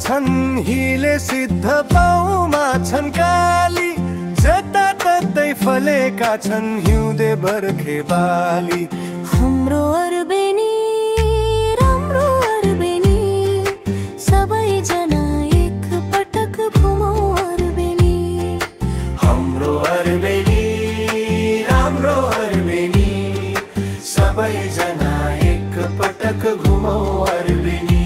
छन् हिले सिद्ध पाउमा छन् काली, जताततै फलेका छन् हिउँदे बर्खे बाली। हाम्रो अर्बेनी राम्रो अर्बेनी, सबैजना एक पटक घुमौँ अर्बेनी। हाम्रो अर्बेनी राम्रो अर्बेनी, सबैजना एक पटक घुमौँ अर्बेनी।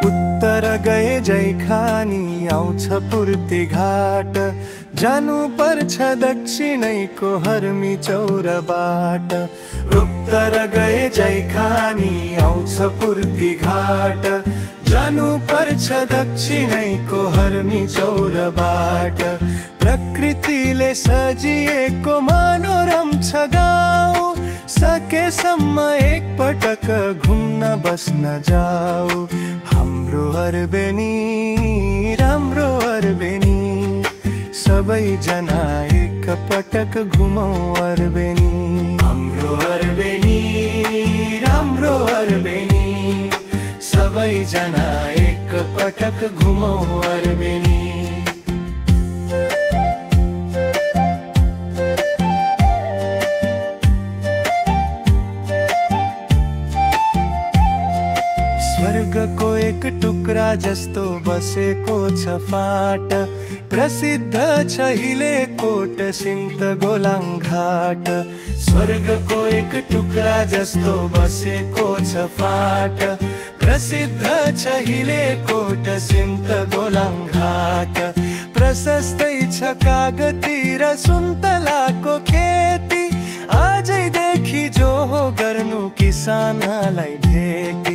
उत्तर गए जैखानी आउँछ पूर्ति घाट, जानु पर्छ दक्षिणैको हर्मी चौरबाट। उत्तर गए जैखानी आउँछ पूर्ति घाट, जानु पर्छ दक्षिणैको हर्मी चौरबाट। प्रकृतिले सजिएको मनोरम छ गाउँ, सकेसम्म एक पटक घुम्न बस्न जाऊ। हाम्रो अर्बेनी राम्रो अर्बेनी, सबैजना एक पटक घुमौँ अर्बेनी। हाम्रो अर्बेनी राम्रो अर्बेनी, सबैजना एक पटक घुमौँ अर्बेनी। स्वर्गको एक टुक्रा जस्तो बसेको छ फाट, प्रसिद्ध छ हिले कोट सिन्त गोलाङ्घाट। स्वर्गको एक टुक्रा जस्तो बसेको छ फाट, प्रसिद्ध छ हिले कोट सिन्त गोलाङ्घाट। प्रशस्तै छ कागती र सुन्तलाको खेती, आजैदेखि जो हो गर्नु किसानलाई ढेकी।